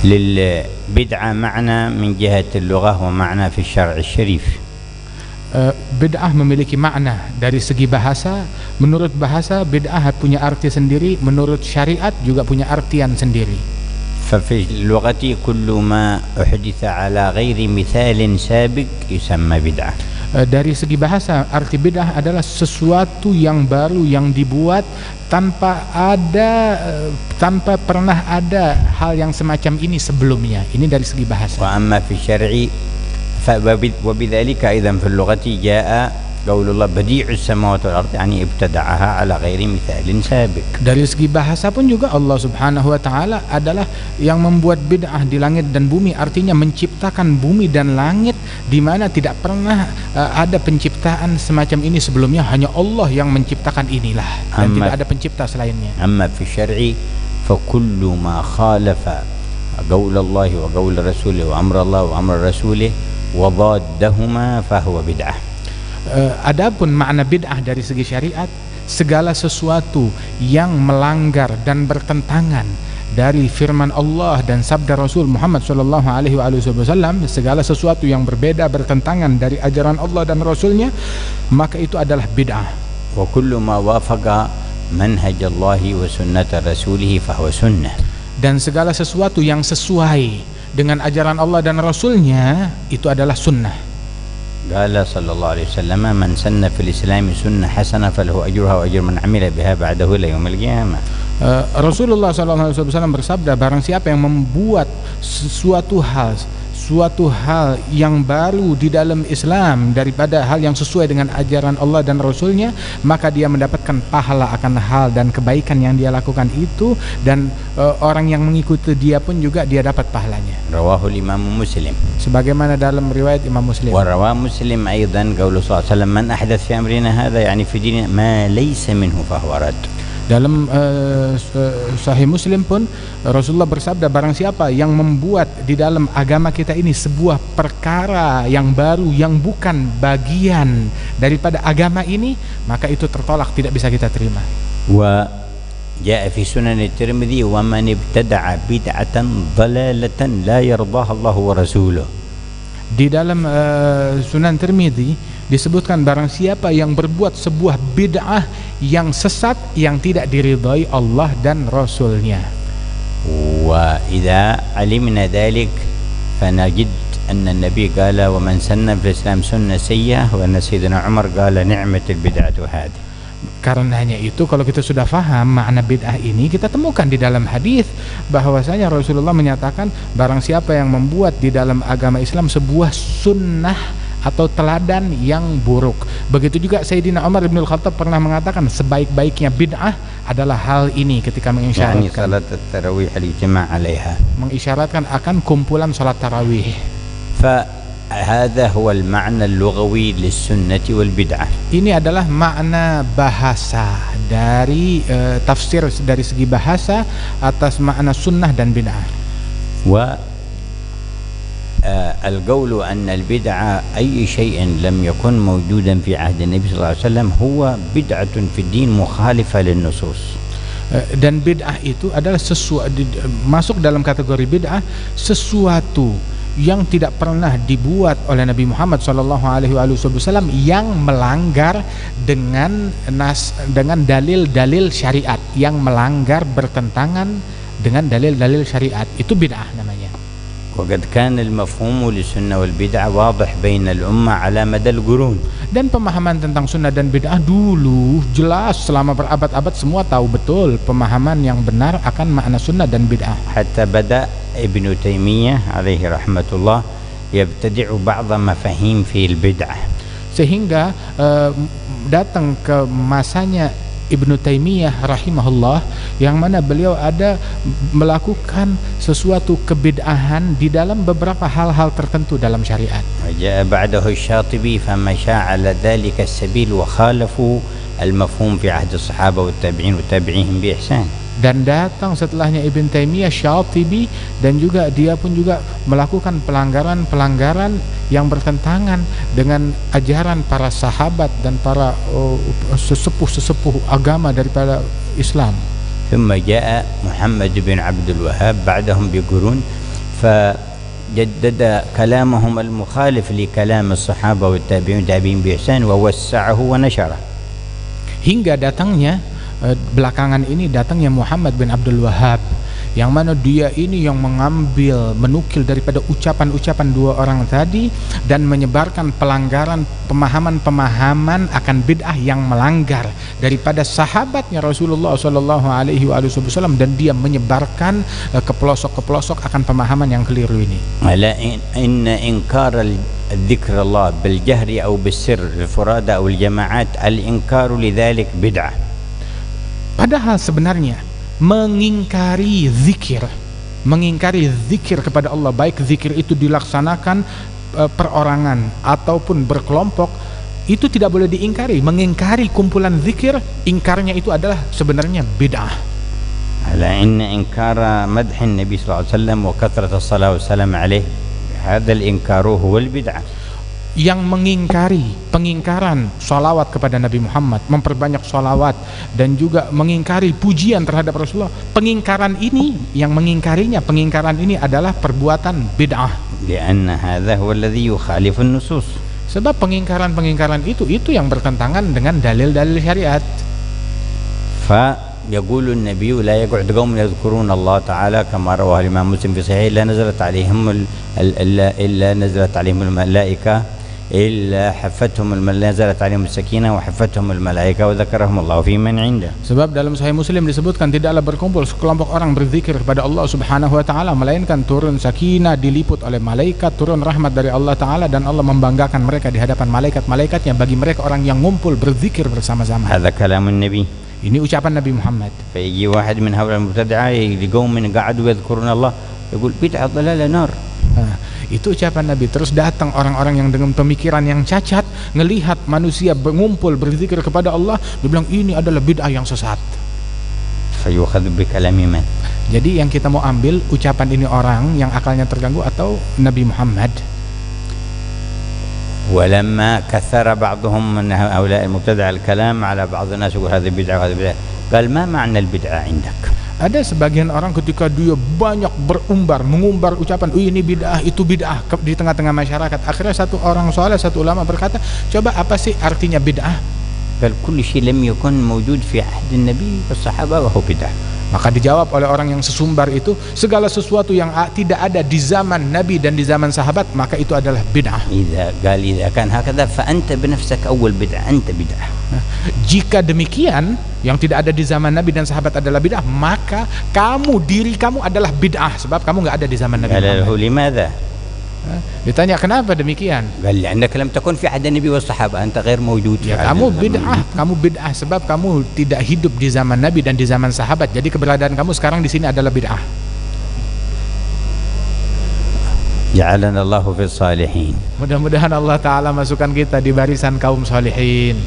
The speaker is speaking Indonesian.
للبدعة معنى من جهة اللغة ومعنى في الشرع الشريف. Bid'ah memiliki makna dari segi bahasa. Menurut bahasa, bid'ah punya arti sendiri. Menurut syariat juga punya artian sendiri. ففي اللغة كل ما أحدث على غير مثال سابق يسمى بدعة. Dari segi bahasa, arti bid'ah adalah sesuatu yang baru yang dibuat tanpa tanpa pernah ada hal yang semacam ini sebelumnya. Ini dari segi bahasa. وأما في الشرع وبذلك أيضا في اللغة جاء قول الله بديع السماوات والأرض يعني ابتدعها على غير مثال سابق. Dari segi bahasa pun juga Allah Subhanahu wa taala adalah yang membuat bid'ah di langit dan bumi, artinya menciptakan bumi dan langit di mana tidak pernah ada penciptaan semacam ini sebelumnya. Hanya Allah yang menciptakan inilah dan tidak ada pencipta selainnya. أما في الشرع فكل ما خالف قول الله وقول رسوله وأمر الله وأمر رسوله وضادهما فهو بدعة. Adapun makna bid'ah dari segi syariat, segala sesuatu yang melanggar dan bertentangan dari firman Allah dan sabda Rasul Muhammad sallallahu alaihi wasallam, segala sesuatu yang berbeda bertentangan dari ajaran Allah dan Rasulnya, maka itu adalah bid'ah. Wa kullu ma wafaqa manhaj Allah wa sunnat rasulih fahuwa sunnah. Dan segala sesuatu yang sesuai dengan ajaran Allah dan Rasulnya itu adalah sunnah. Qala sallallahu alaihi wasallam man sanna fil islam sunnah hasanah falahu ajruha wa ajru man amila biha ba'dahu ila yaumil qiyamah. Rasulullah sallallahu alaihi wasallam bersabda, barang siapa yang membuat suatu hal yang baru di dalam Islam daripada hal yang sesuai dengan ajaran Allah dan Rasulnya, maka dia mendapatkan pahala akan hal dan kebaikan yang dia lakukan itu, dan orang yang mengikuti dia pun juga dia dapat pahalanya. Rawahul Imam Muslim, sebagaimana dalam riwayat Imam Muslim. Wa rawah Muslim aidan qaulu sallallahu alaihi wasallam man ahdath fi amrina hadha yani fi dinina ma laysa minhu fahuwa rad. Dalam Sahih Muslim pun Rasulullah bersabda, barang siapa yang membuat di dalam agama kita ini sebuah perkara yang baru yang bukan bagian daripada agama ini, maka itu tertolak, tidak bisa kita terima. Wa jaa fi sunan at-Tirmidzi wa man ibtada'a bid'atan dhalalatan la yardaha Allah wa rasuluhu. Di dalam Sunan Tirmidzi disebutkan, barang siapa yang berbuat sebuah bid'ah yang sesat yang tidak diridhai Allah dan Rasulnya. Wa idza alimna dhalik fanajid anna an-nabi qala wa man sanna fil islam sunnah sayyi'ah wa anna sayyidina Umar qala ni'matul bid'atu hadhihi. Karenanya itu, kalau kita sudah faham makna bid'ah ini, kita temukan di dalam hadis bahwasanya Rasulullah menyatakan, barang siapa yang membuat di dalam agama Islam sebuah sunnah atau teladan yang buruk. Begitu juga Sayyidina Umar bin Khattab pernah mengatakan, sebaik-baiknya bid'ah adalah hal ini, ketika mengisyaratkan salat tarawih al-ijma' 'alaiha, mengisyaratkan akan kumpulan salat tarawih. Hadha huwa al-ma'na al-lughawi lis-sunnah wal bid'ah. Ini adalah makna bahasa dari tafsir dari segi bahasa atas makna sunnah dan bid'ah. Wa القول أن البدعة أي شيء لم يكن موجودا في عهد النبي صلى الله عليه وسلم هو بدعة في الدين مخالفة للنصوص. Dan bid'ah itu adalah masuk dalam kategori bid'ah sesuatu yang tidak pernah dibuat oleh Nabi Muhammad SAW yang melanggar dengan dalil-dalil syariat, yang melanggar bertentangan dengan dalil-dalil syariat, itu bid'ah namanya. وقد كان المفهوم للسنة والبدعة واضح بين الأمة على مدى القرون. Dan pemahaman tentang sunnah dan bid'ah dulu jelas, selama berabad-abad semua tahu betul pemahaman yang benar akan makna sunnah dan bid'ah. حتى بدأ ابن تيمية عليه رحمة الله يبتدع بعض مفاهيم في البدعة. Sehingga datang ke masanya Ibnu Taimiyah rahimahullah, yang mana beliau ada melakukan sesuatu kebid'ahan di dalam beberapa hal-hal tertentu dalam syariat. Ja'a ba'dahu Syatibi famasya 'ala dzalika as-sabil wa khalafu al-mafhum fi 'ahd as-sahabah wat tabi'in wa tabi'ihim bi ihsan. Dan datang setelahnya Ibn Taimiyah Syatibi, dan juga dia pun juga melakukan pelanggaran yang bertentangan dengan ajaran para sahabat dan para sesepuh agama daripada Islam. ثم جاء محمد بن عبد الوهاب بعدهم بقرون فجدد كلامهم المخالف لكلام الصحابة والتابعين بإحسان ووسعه ونشره. Hingga datangnya belakangan ini datangnya Muhammad bin Abdul Wahhab, yang mana dia ini yang menukil daripada ucapan-ucapan dua orang tadi dan menyebarkan pelanggaran pemahaman-pemahaman akan bid'ah yang melanggar daripada sahabatnya Rasulullah sallallahu alaihi wasallam, dan dia menyebarkan ke pelosok-pelosok akan pemahaman yang keliru ini. Ala inna inkar dzikr Allah bil jahri aw bis sirr lil furada aw al jama'at al inkaru lidzalik bid'ah. Padahal sebenarnya mengingkari zikir kepada Allah, baik zikir itu dilaksanakan perorangan ataupun berkelompok, itu tidak boleh diingkari. Mengingkari kumpulan zikir, ingkarnya itu adalah sebenarnya bid'ah. Ala inna inkara madhin Nabi sallallahu alaihi wasallam wa kathrat as-salat wassalam alaihi, hadha al-inkaru huwa al-bid'ah. Yang mengingkari pengingkaran salawat kepada Nabi Muhammad, memperbanyak salawat, dan juga mengingkari pujian terhadap Rasulullah, pengingkaran ini adalah perbuatan bid'ah. Lianna hadha huwa alladhi yukhalifu an-nusus. Sebab pengingkaran itu yang bertentangan dengan dalil-dalil syariat. يقول النبي لا يقعد قوم يذكرون الله تعالى كما رواه الإمام مسلم في صحيحه إلا نزلت عليهم الملائكة إلا نزلت عليهم السكينة وحفتهم الملائكة وذكرهم الله في من عنده. Sebab dalam Sahih Muslim disebutkan tidaklah berkumpul sekelompok orang berzikir kepada Allah Subhanahu wa taala melainkan turun sakinah, diliput oleh malaikat, turun rahmat dari Allah taala, dan Allah membanggakan mereka di hadapan malaikat-malaikatnya bagi mereka orang yang ngumpul berzikir bersama-sama. هذا كلام النبي. Ini ucapan Nabi Muhammad. فيجي واحد من هؤلاء المبتدعة لقوم قعدوا يذكرون الله يقول بدعة ضلالة نار. Itu ucapan Nabi. Terus datang orang-orang yang dengan pemikiran yang cacat, ngelihat manusia mengumpul berzikir kepada Allah, dia bilang ini adalah bid'ah yang sesat. فيؤخذ بكلام من. Jadi yang kita mau ambil ucapan ini orang yang akalnya terganggu atau Nabi Muhammad. ولما كثر بعضهم من هؤلاء المبتدع الكلام على بعض الناس يقول هذه بدعة وهذه بدعة، قال ما معنى البدعة عندك؟ Ada sebagian orang ketika dia banyak mengumbar ucapan ini bid'ah, itu bid'ah di tengah-tengah masyarakat. Akhirnya satu orang saleh, satu ulama berkata, coba apa sih artinya bid'ah? قال كل شيء لم يكن موجود في عهد النبي والصحابة وهو بدعة. Maka dijawab oleh orang yang sesumbar itu, segala sesuatu yang tidak ada di zaman Nabi dan di zaman sahabat, maka itu adalah bid'ah. إذا كان هكذا فأنت بنفسك أول بدعة، أنت بدعة. Jika demikian, yang tidak ada di zaman Nabi dan sahabat adalah bid'ah, maka diri kamu adalah bid'ah, sebab kamu nggak ada di zaman Nabi Muhammad. لماذا؟ Ditanya kenapa demikian? قال لأنك لم تكن في عهد النبي والصحابة، أنت غير موجود. Ya, kamu bid'ah sebab kamu tidak hidup di zaman Nabi dan di zaman sahabat. Jadi keberadaan kamu sekarang di sini adalah bid'ah. جعلنا الله في الصالحين. Mudah-mudahan Allah Ta'ala masukkan kita di barisan kaum salihin.